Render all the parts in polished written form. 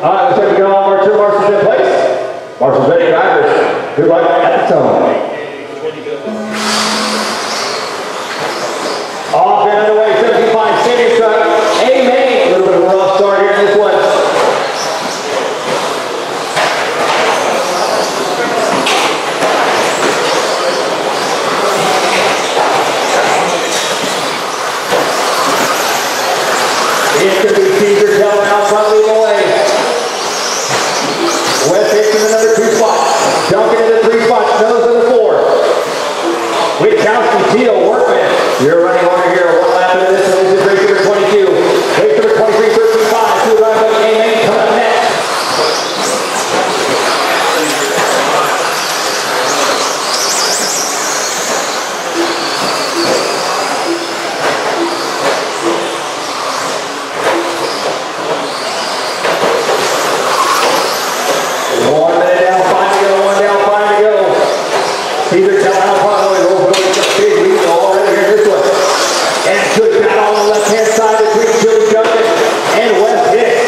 All right, let's take it on. Marshall's in place. Marshall's ready, drivers. Good luck at the tone. Off and underway, 75 standing truck. A-Main. A little bit of a rough start here in this one. It's going to be Caesar Keller out front leading the way. West hits in the number 2 spot. Duncan in the 3 spot. Nose in the 4. Witkowski, Teal, Workman. You're running order here. One lap into this one. This is race number 22. Race number 23, 13-5. 2 drive by A-Main coming up next. Caesar Keller out front, rolls big lead already here in this one. And good shot on the left-hand side between Chili Duncan and West Hicks.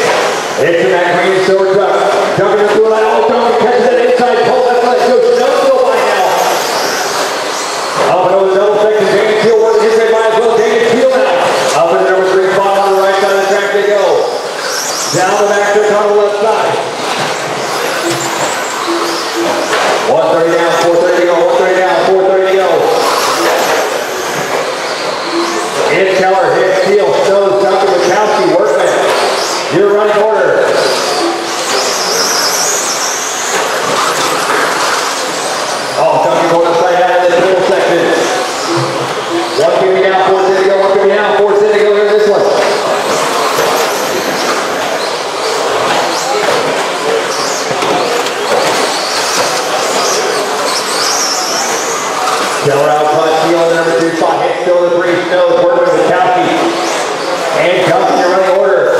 It's in that green and silver truck. Duncan is through that all Duncan catches that inside pole. That's let it go. Snowfield by now. Up and over the double section. Daniel Teal working his way by as well. Daniel Teal now. Up in the number 3 spot on the right side of the track they go. Down the back to on the left side. 130 down, 430 to go, 130 down, 430 to go. It's Keller, Hicks, Teal, Snows, Duncan, Witkowski, Workman. Your running order. Oh, Duncan going to play out in the middle section. 150 down, 430 to go, 150 down, 430 to go here in this one. Keller out front, Teal in the number 2 spot, Hicks still in the 3, Snows, Workman, Witkowski. And Duncan, your running order.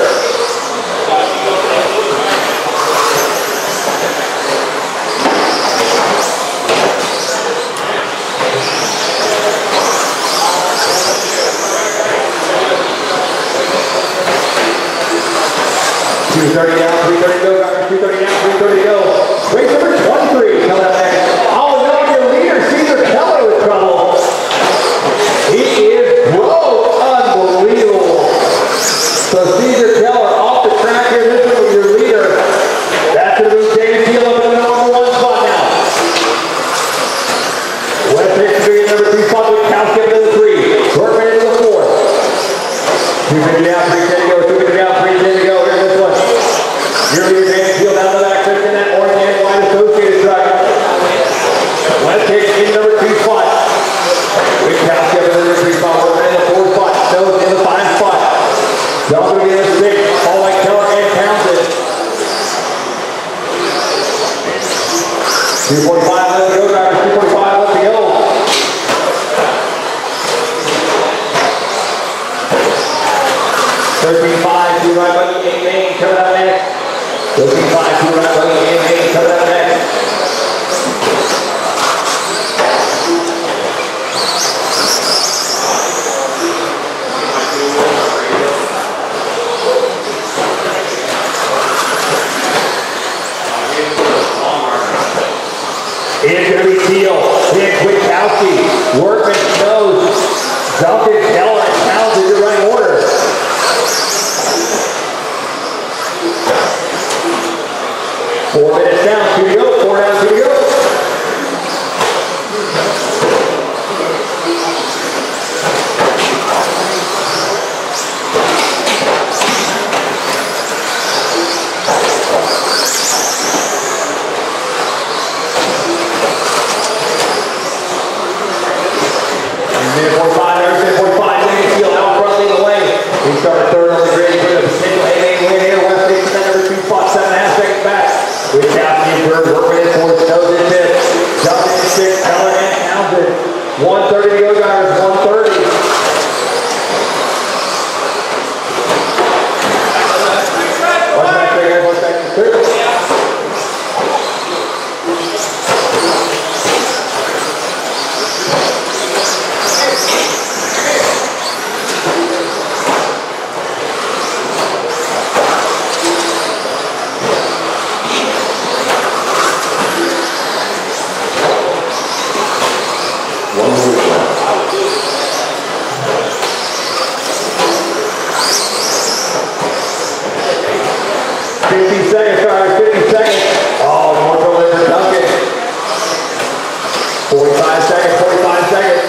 $230 down, $330 to go, $230 down, $330 to go. Race number 23 coming up next. Oh no, your leader, Caesar Keller with trouble. He is broke. Unbelievable. So Caesar Keller off the track here. This one with your leader. That's going to move Daniel Teal up in the number 1 spot now. West Hicks in the number 3 spot with Witkowski up in the 3. Workman into the 4. 250 down, 310 to go, 250 down, 310 to go. Here's this one. Your leader, Daniel Teal down the back, in that orange and white associated truck. West Hicks in number 2 spot. Witkowski up in the number 3 spot. Workman in the 4 spot. Snows in the 5 spot. Duncan in the 6. All like Keller and Townsend. 245 left to go, drivers. 245 left to go. $13.5 to right buggy A-Main coming up next. $13.5 to right buggy A-Main coming up next. It's going to be Teal, Hicks, Witkowski, Workman, Snows, Duncan, Keller, and Townsend to running order. Four minutes down, 2 to go, 4 down, 2 to go. Minute 45, there's 45, Daniel Teal out front leading the way. He started 3rd on the grid, put a potential A-Main win here. West Hicks in that number 2 spot, 7.5 seconds back. Witkowski in 3rd, Workman in 4th, Snows 50 seconds, Friars, 50 seconds. Oh, more goal for Duncan. 45 seconds, 45 seconds.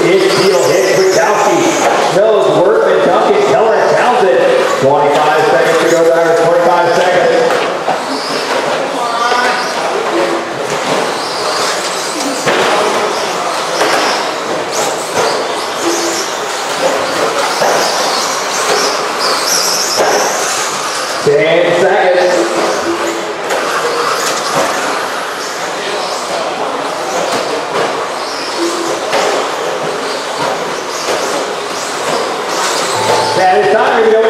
It's Steele, hits Kwiatkowski. Mills, Workman, Duncan, Keller, Townsend. 25 seconds to go, Friars, 25 seconds. That is time to go.